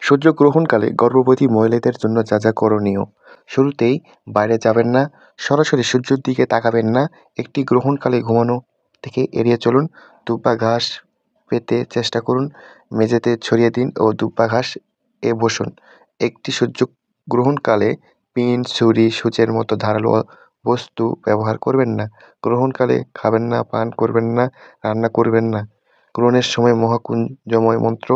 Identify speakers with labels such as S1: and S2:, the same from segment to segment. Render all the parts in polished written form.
S1: সূর্যগ্রহণকালে গর্ভবতী মহিলাদের জন্য যা যা করণীয়। শুরুতেই বাইরে যাবেন না, সরাসরি সূর্যের দিকে তাকাবেন না, একটি গ্রহণকালে ঘুমানো থেকে এড়িয়ে চলুন, দুব্বা ঘাস পেতে চেষ্টা করুন, মেঝেতে ছড়িয়ে দিন ও দুব্বা ঘাস এ বসুন। একটি সূর্যগ্রহণকালে পিন, ছুরি, সূচের মতো ধারালো বস্তু ব্যবহার করবেন না। গ্রহণকালে খাবেন না, পান করবেন না, রান্না করবেন না। গ্রহণের সময় মহাকুঞ্জময় মন্ত্র,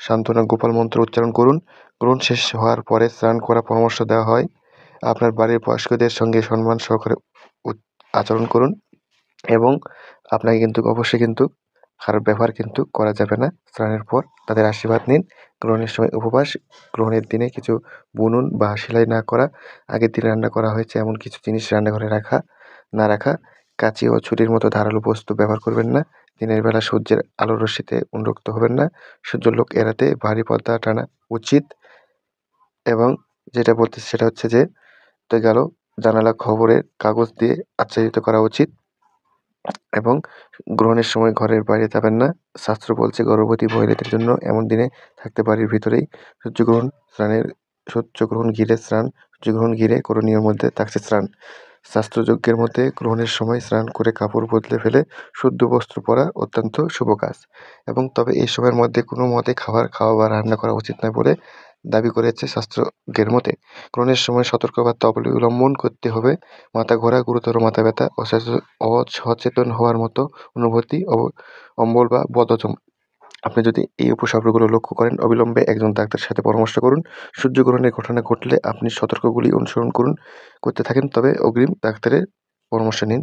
S1: সান্ত্বনা গোপাল মন্ত্র উচ্চারণ করুন। গ্রহণ শেষ হওয়ার পরে স্নান করার পরামর্শ দেওয়া হয়। আপনার বাড়ির বয়স্কদের সঙ্গে সম্মান সহকারে আচরণ করুন এবং আপনাকে কিন্তু অবশ্যই কিন্তু খারাপ ব্যবহার কিন্তু করা যাবে না। স্নানের পর তাদের আশীর্বাদ নিন। গ্রহণের সময় উপবাস, গ্রহণের দিনে কিছু বুনুন বা সেলাই না করা, আগের দিন রান্না করা হয়েছে এমন কিছু জিনিস রান্নাঘরে না রাখা, কাঁচি ও ছুরির মতো ধারালো বস্তু ব্যবহার করবেন না। দিনের বেলা সূর্যের আলোর রশ্মিতে উন্মুক্ত হবেন না। সূর্যালোক এড়াতে ভারী পর্দা টানা উচিত এবং যেটা বলতেছি সেটা হচ্ছে যে গেল জানালা খবরের কাগজ দিয়ে আচ্ছাদিত করা উচিত এবং গ্রহণের সময় ঘরের বাইরে যাবেন না। শাস্ত্র বলছে গর্ভবতী মহিলাদের জন্য এমন দিনে থাকতে বাড়ির ভিতরেই। সূর্যগ্রহণ স্নানের সূর্যগ্রহণ ঘিরে স্নান, সূর্যগ্রহণ ঘিরে করণীয়র মধ্যে থাকছে স্নান। শাস্ত্রযজ্ঞের মধ্যে গ্রহণের সময় স্নান করে কাপড় বদলে ফেলে শুদ্ধ বস্ত্র পরা অত্যন্ত শুভ কাজ এবং তবে এই সময়ের মধ্যে কোনো মতে খাবার খাওয়া বা রান্না করা উচিত নয় বলে দাবি করেছে শাস্ত্রজ্ঞের মতে। গ্রহণের সময় সতর্কবার্তা অবলম্বন করতে হবে। মাথা ঘোরা, গুরুতর মাথা ব্যথা, অসচেতন হওয়ার মতো অনুভূতি, অম্বল বা বদহজম। আপনি যদি এই উপসর্গগুলো লক্ষ্য করেন, অবিলম্বে একজন ডাক্তারের সাথে পরামর্শ করুন। সূর্যগ্রহণের ঘটনা ঘটলে আপনি সতর্কগুলি অনুসরণ করতে থাকেন, তবে অগ্রিম ডাক্তারের পরামর্শ নিন।